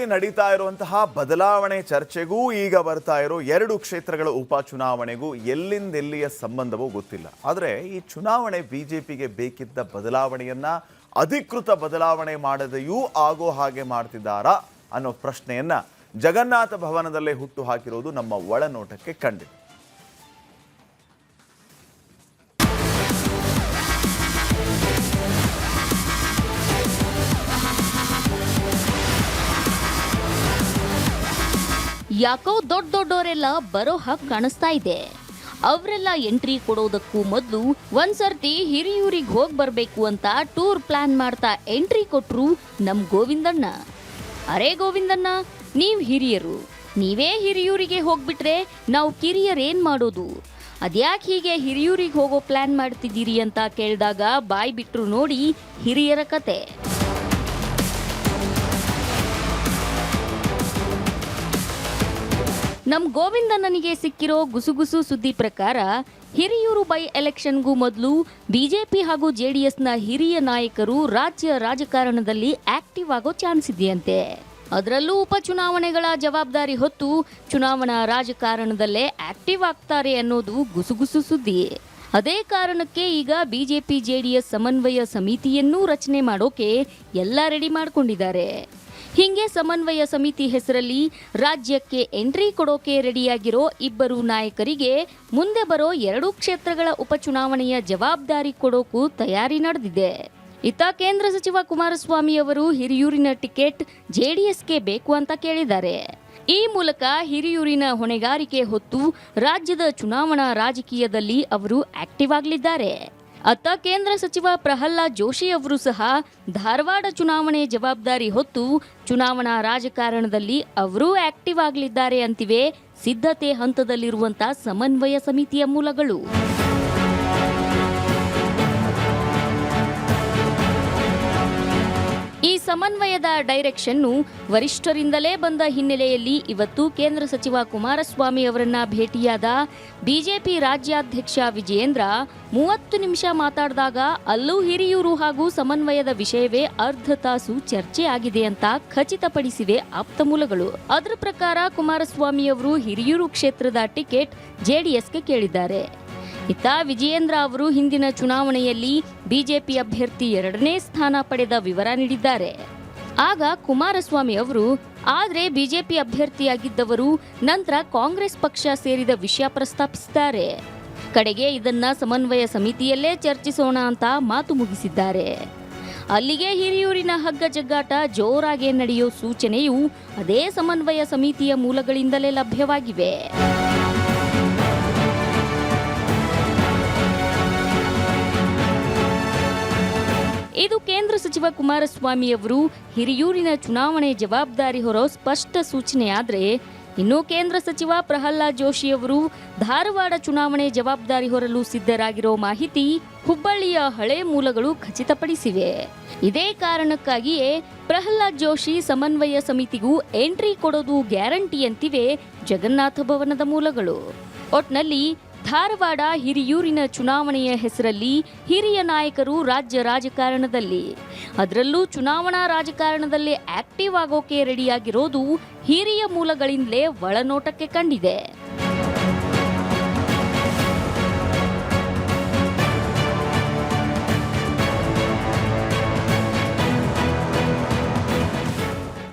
ರಾಜ್ಯದಲ್ಲಿ ನಡೀತಾ ಇರುವಂತಹ ಬದಲಾವಣೆ ಚರ್ಚೆಗೂ ಈಗ ಬರ್ತಾ ಇರೋ 2 ಕ್ಷೇತ್ರಗಳ ಉಪಚುನಾವಣೆಗೂ ಎಲ್ಲಿಂದೆಲ್ಲಿಯ ಸಂಬಂಧವೂ ಗೊತ್ತಿಲ್ಲ. ಆದರೆ ಈ ಚುನಾವಣೆ ಬಿಜೆಪಿಗೆ ಬೇಕಿದ್ದ ಬದಲಾವಣೆಯನ್ನ ಅಧಿಕೃತ ಬದಲಾವಣೆ ಮಾಡದೆಯೂ ಆಗೋ ಹಾಗೆ ಮಾಡ್ತಿದ್ದಾರಾ ಅನ್ನೋ ಪ್ರಶ್ನೆಯನ್ನ ಜಗನ್ನಾಥ ಭವನದಲ್ಲೇ ಹುಟ್ಟು ಹಾಕಿರೋದು ನಮ್ಮ ಒಳನೋಟಕ್ಕೆ ಕಂಡಿದೆ. ಯಾಕೋ ದೊಡ್ಡವರೆಲ್ಲ ಬರೋ ಹಾಗೆ ಕಾಣಿಸ್ತಾ ಇದೆ. ಅವರೆಲ್ಲ ಎಂಟ್ರಿ ಕೊಡೋದಕ್ಕೂ ಮೊದಲು ಒಂದ್ಸರ್ತಿ ಹಿರಿಯೂರಿಗೆ ಹೋಗಿ ಬರಬೇಕು ಅಂತ ಟೂರ್ ಪ್ಲಾನ್ ಮಾಡ್ತಾ ಎಂಟ್ರಿ ಕೊಟ್ರು ನಮ್ ಗೋವಿಂದಣ್ಣ. ಅರೆ ಗೋವಿಂದಣ್ಣ, ನೀವ್ ಹಿರಿಯರು, ನೀವೇ ಹಿರಿಯೂರಿಗೆ ಹೋಗ್ಬಿಟ್ರೆ ನಾವು ಕಿರಿಯರೇನ್ ಮಾಡೋದು? ಅದ್ಯಾಕೆ ಹೀಗೆ ಹಿರಿಯೂರಿಗೆ ಹೋಗೋ ಪ್ಲಾನ್ ಮಾಡ್ತಿದ್ದೀರಿ ಅಂತ ಕೇಳಿದಾಗ ಬಾಯ್ ಬಿಟ್ರು ನೋಡಿ ಹಿರಿಯರ ಕತೆ. ನಮ್ ಗೋವಿಂದಣ್ಣನಿಗೆ ಸಿಕ್ಕಿರೋ ಗುಸುಗುಸು ಸುದ್ದಿ ಪ್ರಕಾರ ಹಿರಿಯೂರು ಬೈ ಎಲೆಕ್ಷನ್ಗೂ ಮೊದಲು ಬಿಜೆಪಿ ಹಾಗೂ ಜೆಡಿಎಸ್ನ ಹಿರಿಯ ನಾಯಕರು ರಾಜ್ಯ ರಾಜಕಾರಣದಲ್ಲಿ ಆಕ್ಟಿವ್ ಆಗೋ ಚಾನ್ಸ್ ಇದೆಯಂತೆ. ಅದರಲ್ಲೂ ಉಪಚುನಾವಣೆಗಳ ಜವಾಬ್ದಾರಿ ಹೊತ್ತು ಚುನಾವಣಾ ರಾಜಕಾರಣದಲ್ಲೇ ಆಕ್ಟಿವ್ ಆಗ್ತಾರೆ ಅನ್ನೋದು ಗುಸುಗುಸು ಸುದ್ದಿ. ಅದೇ ಕಾರಣಕ್ಕೆ ಈಗ ಬಿಜೆಪಿ ಜೆಡಿಎಸ್ ಸಮನ್ವಯ ಸಮಿತಿಯನ್ನೂ ರಚನೆ ಮಾಡೋಕೆ ಎಲ್ಲ ರೆಡಿ ಮಾಡ್ಕೊಂಡಿದ್ದಾರೆ. ಹೀಗೆ ಸಮನ್ವಯ ಸಮಿತಿ ಹೆಸರಲ್ಲಿ ರಾಜ್ಯಕ್ಕೆ ಎಂಟ್ರಿ ಕೊಡೋಕೆ ರೆಡಿಯಾಗಿರೋ ಇಬ್ಬರು ನಾಯಕರಿಗೆ ಮುಂದೆ ಬರೋ 2 ಕ್ಷೇತ್ರಗಳ ಉಪಚುನಾವಣೆಯ ಜವಾಬ್ದಾರಿ ಕೊಡೋಕು ತಯಾರಿ ನಡೆದಿದೆ. ಇತ್ತ ಕೇಂದ್ರ ಸಚಿವ ಕುಮಾರಸ್ವಾಮಿ ಅವರು ಹಿರಿಯೂರಿನ ಟಿಕೆಟ್ ಜೆಡಿಎಸ್ಗೆ ಬೇಕು ಅಂತ ಕೇಳಿದ್ದಾರೆ. ಈ ಮೂಲಕ ಹಿರಿಯೂರಿನ ಹೊಣೆಗಾರಿಕೆ ಹೊತ್ತು ರಾಜ್ಯದ ಚುನಾವಣಾ ರಾಜಕೀಯದಲ್ಲಿ ಅವರು ಆಕ್ಟಿವ್ ಆಗಲಿದ್ದಾರೆ. ಅತ್ತ ಕೇಂದ್ರ ಸಚಿವ ಪ್ರಹ್ಲಾದ್ ಜೋಶಿ ಅವರು ಸಹ ಧಾರವಾಡ ಚುನಾವಣೆ ಜವಾಬ್ದಾರಿ ಹೊತ್ತು ಚುನಾವಣಾ ರಾಜಕಾರಣದಲ್ಲಿ ಅವರೂ ಆಕ್ಟಿವ್ ಆಗಲಿದ್ದಾರೆ ಅಂತಿವೆ ಸಿದ್ಧತೆ ಹಂತದಲ್ಲಿರುವಂತಹ ಸಮನ್ವಯ ಸಮಿತಿಯ ಮೂಲಗಳು. ಈ ಸಮನ್ವಯದ ಡೈರೆಕ್ಷನ್ನು ವರಿಷ್ಠರಿಂದಲೇ ಬಂದ ಹಿನ್ನೆಲೆಯಲ್ಲಿ ಇವತ್ತು ಕೇಂದ್ರ ಸಚಿವ ಕುಮಾರಸ್ವಾಮಿ ಅವರನ್ನ ಭೇಟಿಯಾದ ಬಿಜೆಪಿ ರಾಜ್ಯಾಧ್ಯಕ್ಷ ವಿಜಯೇಂದ್ರ 30 ನಿಮಿಷ ಮಾತಾಡಿದಾಗ ಅಲ್ಲೂ ಹಿರಿಯೂರು ಹಾಗೂ ಸಮನ್ವಯದ ವಿಷಯವೇ ಅರ್ಧ ತಾಸು ಚರ್ಚೆ ಆಗಿದೆ ಅಂತ ಖಚಿತಪಡಿಸಿವೆ ಆಪ್ತ ಮೂಲಗಳು. ಅದರ ಪ್ರಕಾರ ಕುಮಾರಸ್ವಾಮಿ ಅವರು ಹಿರಿಯೂರು ಕ್ಷೇತ್ರದ ಟಿಕೆಟ್ ಜೆಡಿಎಸ್ಗೆ ಕೇಳಿದ್ದಾರೆ. ಇತ್ತ ವಿಜಯೇಂದ್ರ ಅವರು ಹಿಂದಿನ ಚುನಾವಣೆಯಲ್ಲಿ ಬಿಜೆಪಿ ಅಭ್ಯರ್ಥಿ 2ನೇ ಸ್ಥಾನ ಪಡೆದ ವಿವರ ನೀಡಿದ್ದಾರೆ. ಆಗ ಕುಮಾರಸ್ವಾಮಿ ಅವರು ಆದರೆ ಬಿಜೆಪಿ ಅಭ್ಯರ್ಥಿಯಾಗಿದ್ದವರು ನಂತರ ಕಾಂಗ್ರೆಸ್ ಪಕ್ಷ ಸೇರಿದ ವಿಷಯ ಪ್ರಸ್ತಾಪಿಸಿದ್ದಾರೆ. ಕಡೆಗೆ ಇದನ್ನ ಸಮನ್ವಯ ಸಮಿತಿಯಲ್ಲೇ ಚರ್ಚಿಸೋಣ ಅಂತ ಮಾತು ಮುಗಿಸಿದ್ದಾರೆ. ಅಲ್ಲಿಗೆ ಹಿರಿಯೂರಿನ ಹಗ್ಗ ಜಗ್ಗಾಟ ಜೋರಾಗಿ ನಡೆಯೋ ಸೂಚನೆಯು ಅದೇ ಸಮನ್ವಯ ಸಮಿತಿಯ ಮೂಲಗಳಿಂದಲೇ ಲಭ್ಯವಾಗಿವೆ. ಇದು ಕೇಂದ್ರ ಸಚಿವ ಕುಮಾರಸ್ವಾಮಿ ಅವರು ಹಿರಿಯೂರಿನ ಚುನಾವಣೆ ಜವಾಬ್ದಾರಿ ಹೊರೋ ಸ್ಪಷ್ಟ ಸೂಚನೆಯಾದರೆ, ಇನ್ನು ಕೇಂದ್ರ ಸಚಿವ ಪ್ರಹ್ಲಾದ್ ಜೋಶಿ ಅವರು ಧಾರವಾಡ ಚುನಾವಣೆ ಜವಾಬ್ದಾರಿ ಹೊರಲು ಸಿದ್ಧರಾಗಿರೋ ಮಾಹಿತಿ ಹುಬ್ಬಳ್ಳಿಯ ಹಳೆ ಮೂಲಗಳು ಖಚಿತಪಡಿಸಿವೆ. ಇದೇ ಕಾರಣಕ್ಕಾಗಿಯೇ ಪ್ರಹ್ಲಾದ್ ಜೋಶಿ ಸಮನ್ವಯ ಸಮಿತಿಗೂ ಎಂಟ್ರಿ ಕೊಡೋದು ಗ್ಯಾರಂಟಿ ಅಂತಿವೆ ಜಗನ್ನಾಥ ಭವನದ ಮೂಲಗಳು. ಒಟ್ನಲ್ಲಿ ಧಾರವಾಡ ಹಿರಿಯೂರಿನ ಚುನಾವಣೆಯ ಹೆಸರಲ್ಲಿ ಹಿರಿಯ ನಾಯಕರು ರಾಜ್ಯ ರಾಜಕಾರಣದಲ್ಲಿ, ಅದರಲ್ಲೂ ಚುನಾವಣಾ ರಾಜಕಾರಣದಲ್ಲಿ ಆಕ್ಟಿವ್ ಆಗೋಕೆ ರೆಡಿಯಾಗಿರೋದು ಹಿರಿಯ ಮೂಲಗಳಿಂದಲೇ ಒಳನೋಟಕ್ಕೆ ಕಂಡಿದೆ.